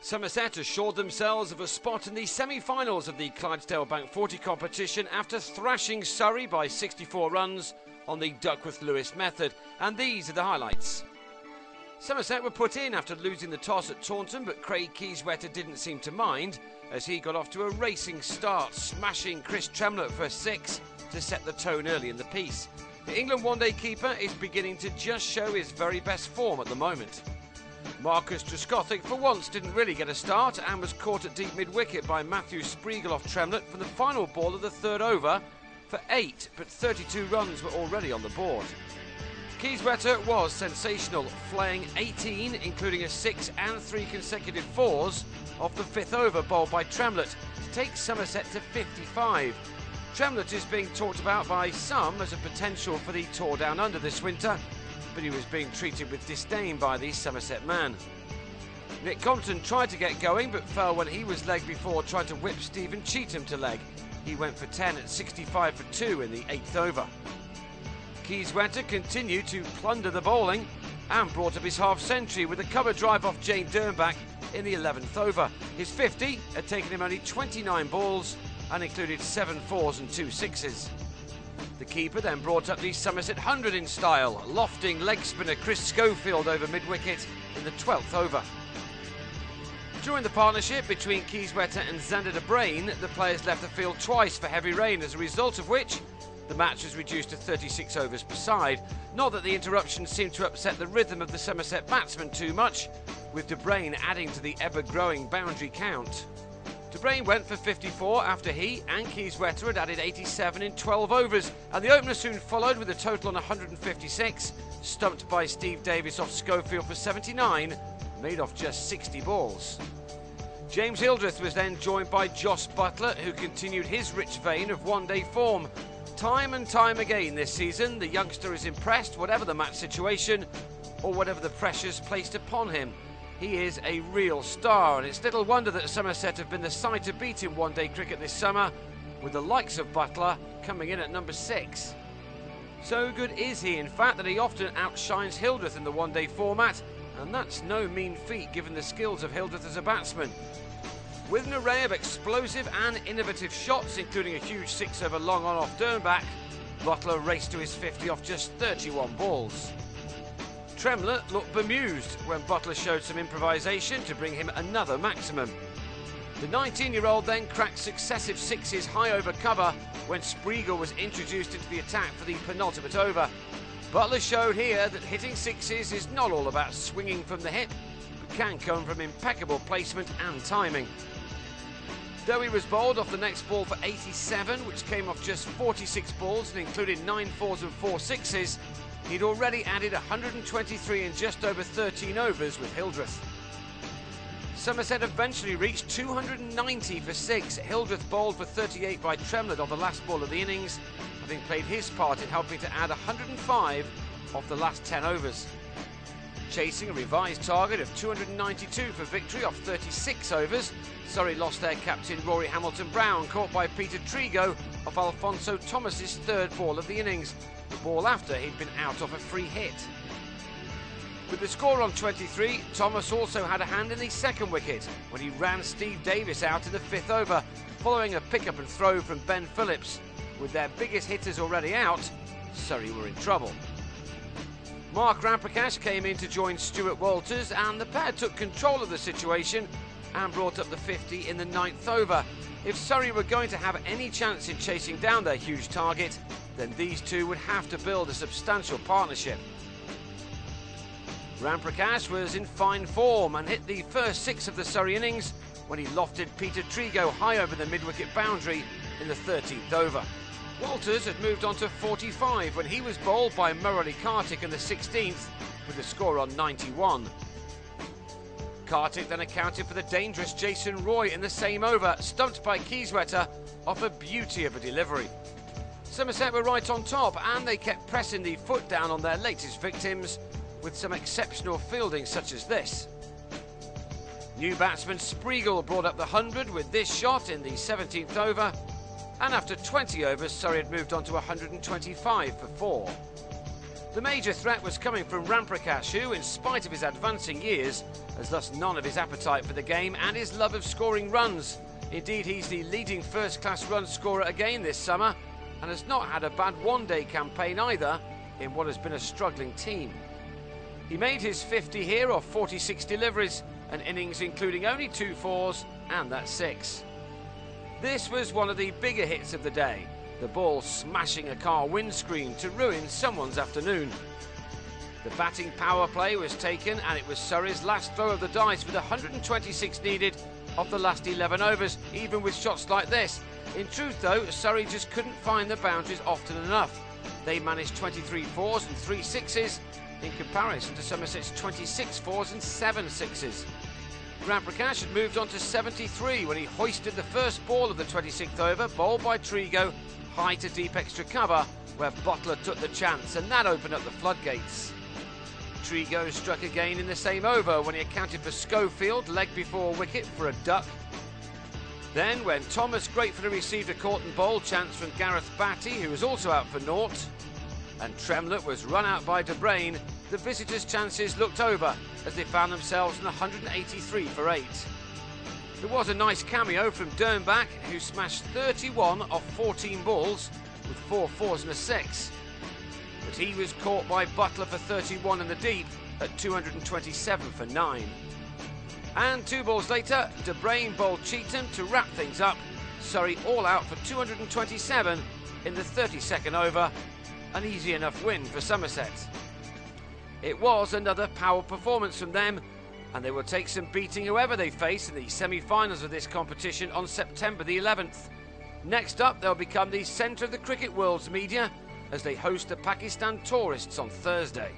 Somerset assured themselves of a spot in the semi-finals of the Clydesdale Bank 40 competition after thrashing Surrey by 64 runs on the Duckworth-Lewis method, and these are the highlights. Somerset were put in after losing the toss at Taunton, but Craig Keyswetter didn't seem to mind as he got off to a racing start, smashing Chris Tremlett for a 6 to set the tone early in the piece. The England one-day keeper is beginning to just show his very best form at the moment. Marcus Trescothick for once didn't really get a start and was caught at deep mid-wicket by Matthew Spreagle off Tremlett for the final ball of the third over for 8, but 32 runs were already on the board. Keyswetter was sensational, flaying 18, including a 6 and 3 consecutive 4s off the fifth over bowled by Tremlett to take Somerset to 55. Tremlett is being talked about by some as a potential for the tour down under this winter, but he was being treated with disdain by the Somerset man. Nick Compton tried to get going but fell when he was legged before trying to whip Stephen Cheetham to leg. He went for 10 at 65 for 2 in the 8th over. Keyswetter continued to plunder the bowling and brought up his half-century with a cover drive off Jane Dernbach in the 11th over. His 50 had taken him only 29 balls and included 7 4s and 2 6s. The keeper then brought up the Somerset 100 in style, lofting leg spinner Chris Schofield over mid-wicket in the 12th over. During the partnership between Keyswetter and Xander de Brain, the players left the field twice for heavy rain, as a result of which the match was reduced to 36 overs per side. Not that the interruption seemed to upset the rhythm of the Somerset batsmen too much, with de Brain adding to the ever-growing boundary count. De Brain went for 54 after he and Keyswetter had added 87 in 12 overs, and the opener soon followed with a total on 156, stumped by Steve Davis off Schofield for 79, made off just 60 balls. James Hildreth was then joined by Jos Buttler, who continued his rich vein of one-day form. Time and time again this season, the youngster is impressed, whatever the match situation or whatever the pressures placed upon him. He is a real star, and it's little wonder that Somerset have been the side to beat in one-day cricket this summer, with the likes of Buttler coming in at number 6. So good is he, in fact, that he often outshines Hildreth in the one-day format, and that's no mean feat given the skills of Hildreth as a batsman. With an array of explosive and innovative shots, including a huge 6-over long on off Dernbach, Buttler raced to his 50 off just 31 balls. Tremlett looked bemused when Buttler showed some improvisation to bring him another maximum. The 19-year-old then cracked successive 6s high over cover when Spreagle was introduced into the attack for the penultimate over. Buttler showed here that hitting 6s is not all about swinging from the hip, but can come from impeccable placement and timing. Though he was bowled off the next ball for 87, which came off just 46 balls and included 9 4s and 4 6s, he'd already added 123 in just over 13 overs with Hildreth. Somerset eventually reached 290 for 6. Hildreth bowled for 38 by Tremlett on the last ball of the innings, having played his part in helping to add 105 off the last 10 overs. Chasing a revised target of 292 for victory off 36 overs, Surrey lost their captain Rory Hamilton-Brown, caught by Peter Trigo off Alfonso Thomas's third ball of the innings, the ball after he'd been out off a free hit. With the score on 23, Thomas also had a hand in the second wicket when he ran Steve Davis out in the 5th over, following a pick-up and throw from Ben Phillips. With their biggest hitters already out, Surrey were in trouble. Mark Ramprakash came in to join Stuart Walters, and the pair took control of the situation and brought up the 50 in the 9th over. If Surrey were going to have any chance in chasing down their huge target, then these two would have to build a substantial partnership. Ramprakash was in fine form and hit the first 6 of the Surrey innings when he lofted Peter Trigo high over the mid-wicket boundary in the 13th over. Walters had moved on to 45 when he was bowled by Murali Kartik in the 16th with the score on 91. Kartik then accounted for the dangerous Jason Roy in the same over, stumped by Keyswetter off a beauty of a delivery. Somerset were right on top, and they kept pressing the foot down on their latest victims with some exceptional fielding such as this. New batsman Spreagle brought up the 100 with this shot in the 17th over, and after 20 overs Surrey had moved on to 125 for 4. The major threat was coming from Ramprakash, who, in spite of his advancing years, has lost none of his appetite for the game and his love of scoring runs. Indeed, he's the leading first-class run scorer again this summer and has not had a bad one-day campaign either in what has been a struggling team. He made his 50 here off 46 deliveries, an innings including only 2 fours and that 6. This was one of the bigger hits of the day, the ball smashing a car windscreen to ruin someone's afternoon. The batting power play was taken and it was Surrey's last throw of the dice with 126 needed of the last 11 overs, even with shots like this. In truth though, Surrey just couldn't find the boundaries often enough. They managed 23 fours and 3 sixes in comparison to Somerset's 26 fours and 7 sixes. Ramprakash had moved on to 73 when he hoisted the first ball of the 26th over, bowled by Trigo, high to deep extra cover, where Buttler took the chance, and that opened up the floodgates. Trigo struck again in the same over when he accounted for Schofield, leg before wicket, for a duck. Then, when Thomas gratefully received a caught and bowl chance from Gareth Batty, who was also out for naught, and Tremlett was run out by De Bruyne, the visitors' chances looked over as they found themselves in 183 for 8. There was a nice cameo from Dernbach, who smashed 31 off 14 balls with 4 fours and a 6. But he was caught by Buttler for 31 in the deep at 227 for 9. And 2 balls later, De Bruyne bowled Cheetham to wrap things up. Surrey all out for 227 in the 32nd over. An easy enough win for Somerset. It was another power performance from them, and they will take some beating whoever they face in the semi-finals of this competition on September the 11th. Next up, they'll become the centre of the cricket world's media as they host the Pakistan tourists on Thursday.